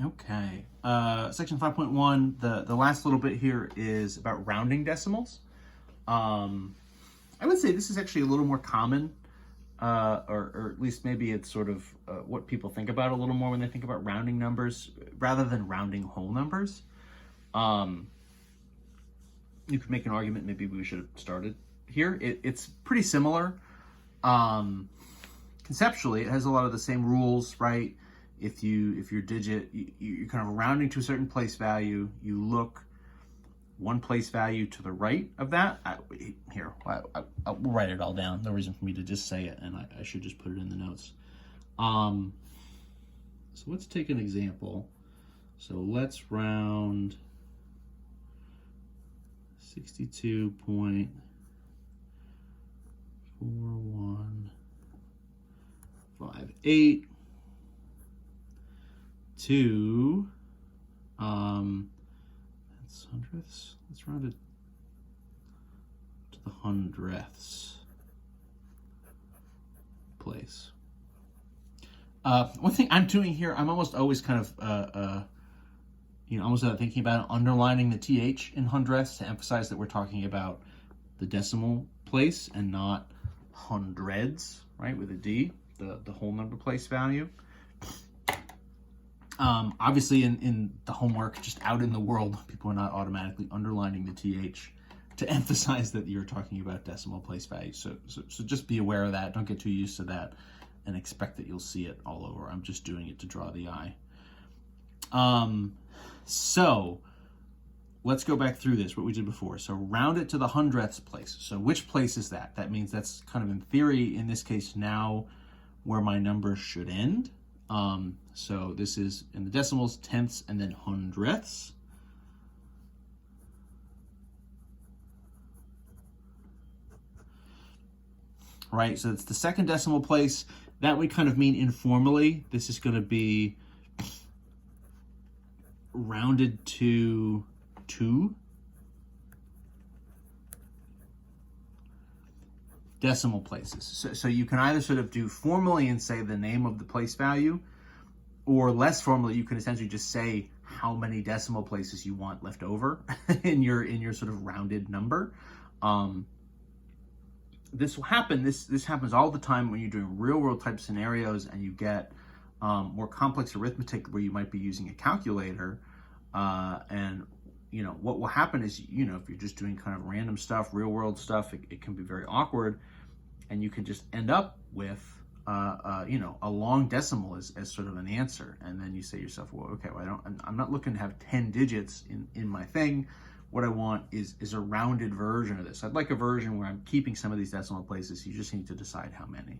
Okay. Section 5.1, the last little bit here is about rounding decimals. I would say this is actually a little more common, or at least maybe it's sort of what people think about a little more when they think about rounding numbers rather than rounding whole numbers. You could make an argument maybe we should have started here. It's pretty similar. Conceptually, it has a lot of the same rules, right? If your digit, you're kind of rounding to a certain place value, you look one place value to the right of that. I'll write it all down. No reason for me to just say it, and I should just put it in the notes. So let's take an example. So let's round 62.4158 to that's hundredths. Let's round it to the hundredths place. One thing I'm doing here, I'm almost always kind of almost thinking about underlining the th in hundredths to emphasize that we're talking about the decimal place and not hundreds, right, with a d, the whole number place value. Obviously, in the homework, just out in the world, people are not automatically underlining the th to emphasize that you're talking about decimal place value. So just be aware of that. Don't get too used to that and expect that you'll see it all over. I'm just doing it to draw the eye. So let's go back through this, what we did before. So round it to the hundredths place. So which place is that? That means that's kind of in theory, in this case now, where my number should end. So this is in the decimals, tenths, and then hundredths. Right, so it's the second decimal place. That would kind of mean informally, this is going to be rounded to 2 decimal places. So you can either sort of do formally and say the name of the place value, or less formally, you can essentially just say how many decimal places you want left over in your sort of rounded number. This will happen. This happens all the time when you're doing real world type scenarios and you get more complex arithmetic where you might be using a calculator. And what will happen is, if you're just doing kind of random stuff, real world stuff, it can be very awkward, and you can just end up with a long decimal as sort of an answer. And then you say to yourself, well, okay, well, I'm not looking to have 10 digits in my thing. What I want is a rounded version of this. I'd like a version where I'm keeping some of these decimal places. You just need to decide how many.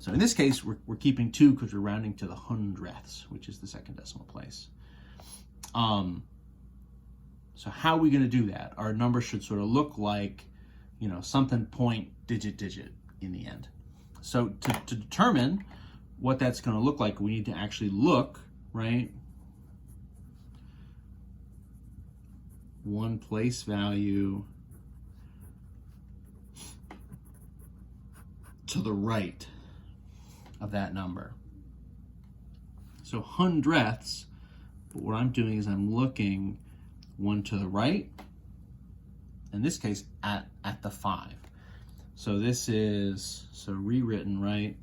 So in this case, we're keeping 2 because we're rounding to the hundredths, which is the second decimal place. So how are we going to do that? Our number should sort of look like, something point, digit in the end. So to determine what that's going to look like, we need to actually look, right? One place value to the right of that number. So hundredths, but what I'm doing is I'm looking one to the right, in this case at the 5. So this is, rewritten, right,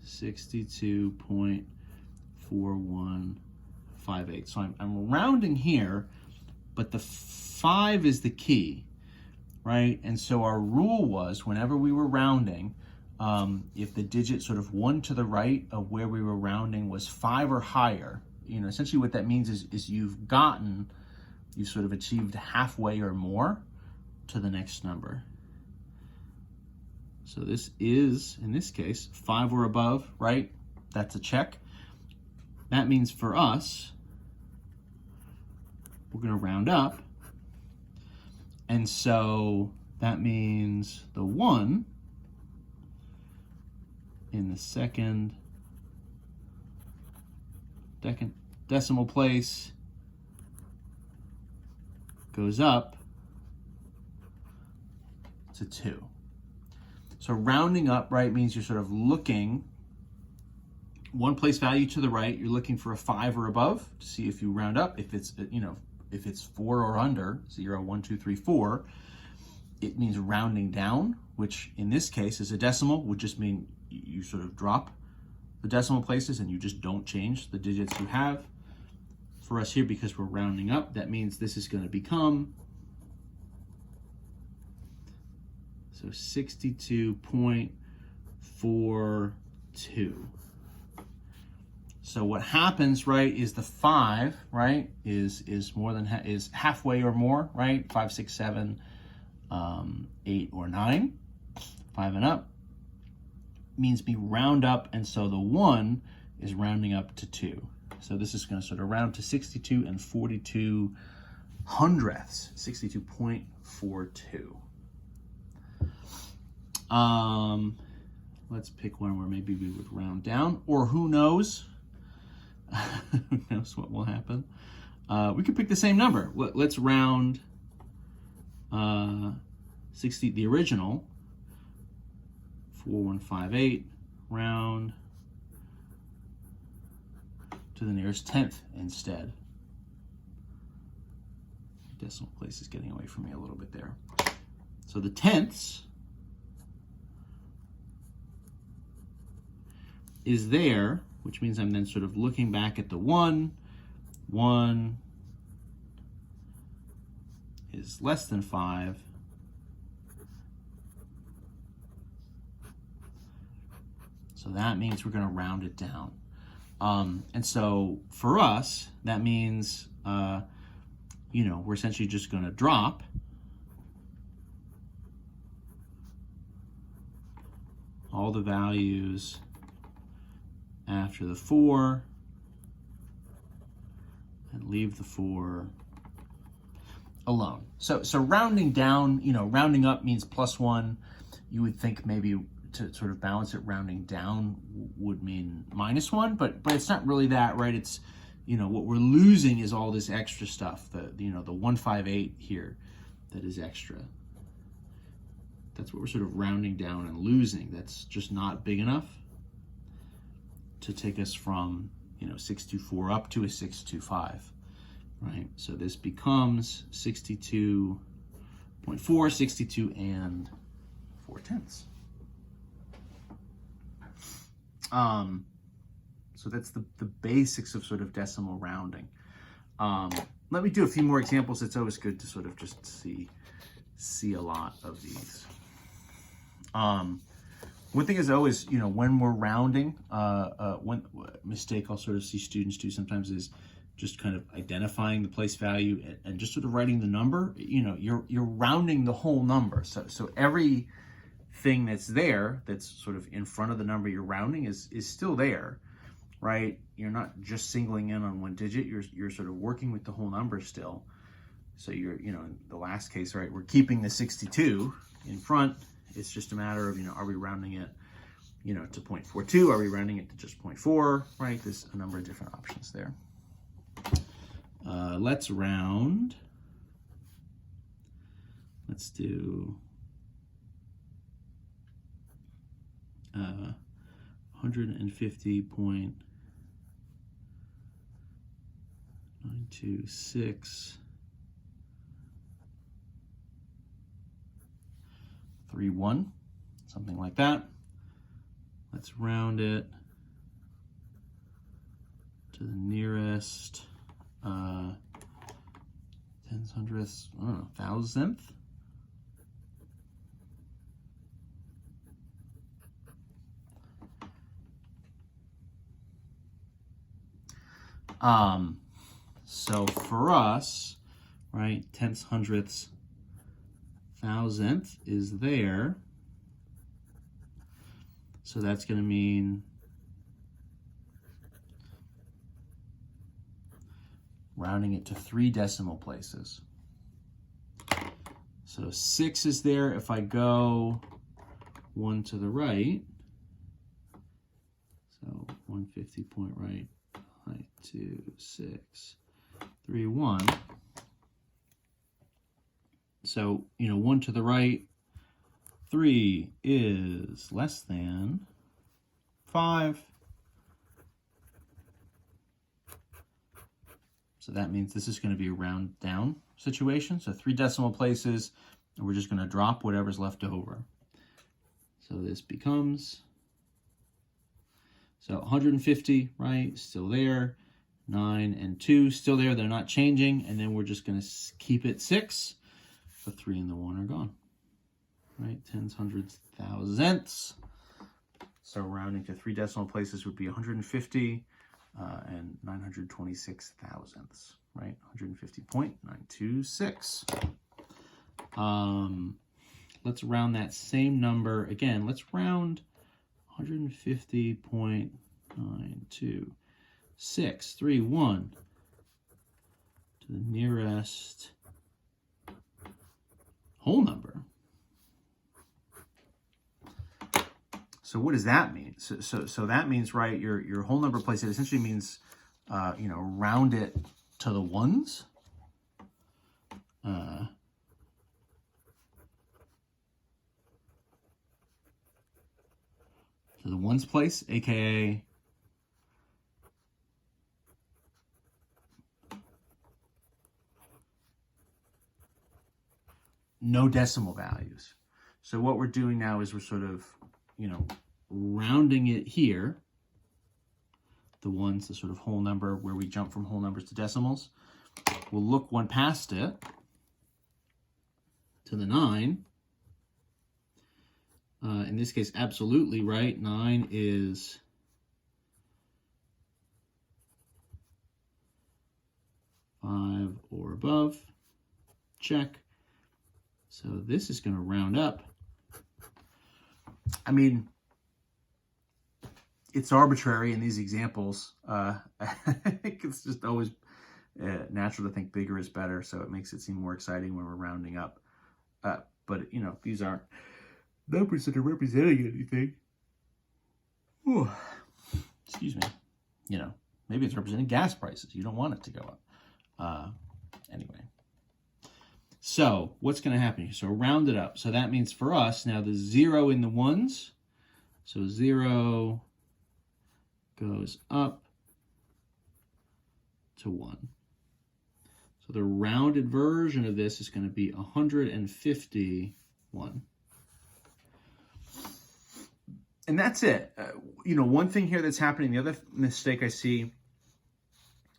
62.4158. So I'm rounding here, but the 5 is the key, right? And so our rule was, whenever we were rounding, if the digit sort of one to the right of where we were rounding was 5 or higher, essentially what that means is you've sort of achieved halfway or more to the next number. So this is, in this case, 5 or above, right? That's a check. That means for us, we're going to round up. And so that means the 1 in the second decimal place goes up to 2. So rounding up, right, means you're sort of looking one place value to the right, you're looking for a 5 or above to see if you round up. If it's, if it's 4 or under, 0, 1, 2, 3, 4, it means rounding down, which in this case is a decimal, would just mean you sort of drop the decimal places and you just don't change the digits you have. For us here, because we're rounding up, that means this is going to become 62.42. So what happens, right, is the 5, right, is more than is halfway or more, right? 5, 6, 7, 8, or 9. 5 and up means we round up, and so the 1 is rounding up to 2. So this is going to sort of round to 62 and 42 hundredths, 62.42. Let's pick one where maybe we would round down, or who knows? Who knows what will happen? We could pick the same number. Let's round 60, the original, 4158, round to the nearest tenth instead. Decimal place is getting away from me a little bit there. So the tenths is there, which means I'm then sort of looking back at the 1. 1 is less than 5. So that means we're going to round it down. And so for us, that means, we're essentially just going to drop all the values after the 4 and leave the 4 alone. So rounding down, rounding up means +1. You would think maybe to sort of balance it, rounding down would mean -1, but it's not really that, right? It's, what we're losing is all this extra stuff, the 158 here that is extra. That's what we're sort of rounding down and losing. That's just not big enough to take us from, 624 up to a 625, right? So this becomes 62.4, 62 and 4/10. So that's the basics of sort of decimal rounding. Let me do a few more examples. It's always good to sort of just see a lot of these. One thing is always, when we're rounding, one mistake I'll sort of see students do sometimes is just kind of identifying the place value and just sort of writing the number. You're rounding the whole number. So every thing that's there, that's sort of in front of the number you're rounding, is still there, right? You're not just singling in on one digit. You're sort of working with the whole number still. So you're, in the last case, right, we're keeping the 62 in front. It's just a matter of, are we rounding it, to 0.42? Are we rounding it to just 0.4? Right? There's a number of different options there. Let's round. Let's do 150.926 31, something like that. Let's round it to the nearest tens, hundredths, I don't know, thousandth. So for us, right, tenths, hundredths, thousandth is there. So that's going to mean rounding it to 3 decimal places. So 6 is there. If I go 1 to the right, so 150 point right, 2, 6, 3, 1. So, 1 to the right, 3 is less than 5. So that means this is going to be a round down situation. So 3 decimal places, and we're just going to drop whatever's left over. So this becomes, so 150, right, still there. 9 and 2 still there, they're not changing. And then we're just going to keep it 6. The 3 and the 1 are gone, right? Tens, hundreds, thousandths. So rounding to 3 decimal places would be 150 and 926 thousandths, right? 150.926. Let's round that same number again. Let's round 150.92631 to the nearest whole number. So what does that mean? So that means, right, your whole number place, it essentially means, round it to the ones. To the ones place, aka no decimal values. So what we're doing now is we're sort of, rounding it here. The ones, the sort of whole number where we jump from whole numbers to decimals. We'll look one past it to the 9. In this case, absolutely, right? 9 is five or above. Check. So this is going to round up. I mean, it's arbitrary in these examples. I think it's just always natural to think bigger is better, so it makes it seem more exciting when we're rounding up. But, these aren't numbers that are representing anything. Ooh. Excuse me. Maybe it's representing gas prices. You don't want it to go up. Anyway. So what's going to happen here? So round it up. So that means for us, now the 0 in the ones. So 0 goes up to 1. So the rounded version of this is going to be 151. And that's it. One thing here that's happening, the other mistake I see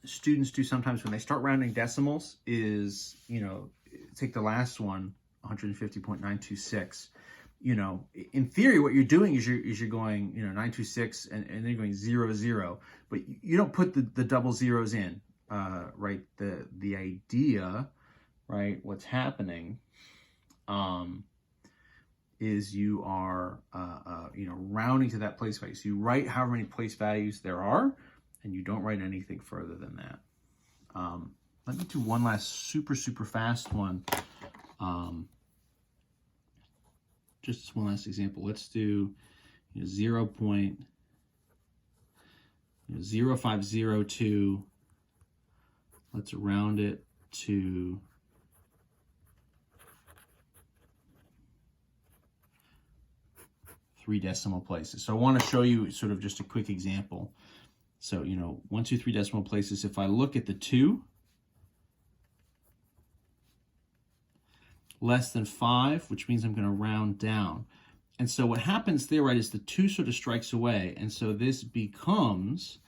students do sometimes when they start rounding decimals is, take the last one, 150.926. In theory, what you're doing is you're going, 926 and then you're going 0, 0, but you don't put the double zeros in, right? The idea, right? What's happening, is you are, rounding to that place value. So you write however many place values there are, and you don't write anything further than that. Let me do one last super fast one. Just one last example. Let's do 0.0502. Let's round it to 3 decimal places. So I want to show you sort of just a quick example. So, 1, 2, 3 decimal places. If I look at the 2, less than 5, which means I'm going to round down. And so what happens there, right, is the 2 sort of strikes away. And so this becomes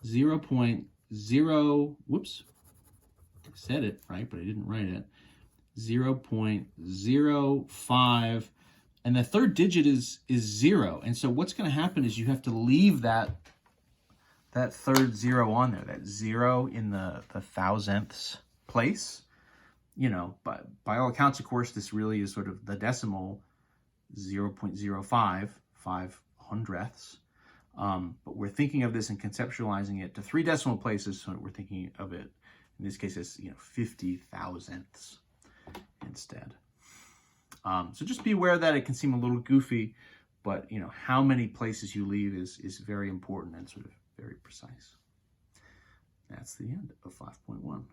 0.0, whoops, I said it right, but I didn't write it, 0.05, and the third digit is 0. And so what's going to happen is you have to leave that third 0 on there, that 0 in the thousandths place. But by all accounts, of course, this really is sort of the decimal 0.05, 5 hundredths. But we're thinking of this and conceptualizing it to 3 decimal places, so we're thinking of it, in this case, as 50 thousandths instead. So just be aware that it can seem a little goofy, but how many places you leave is very important and sort of very precise. That's the end of 5.1.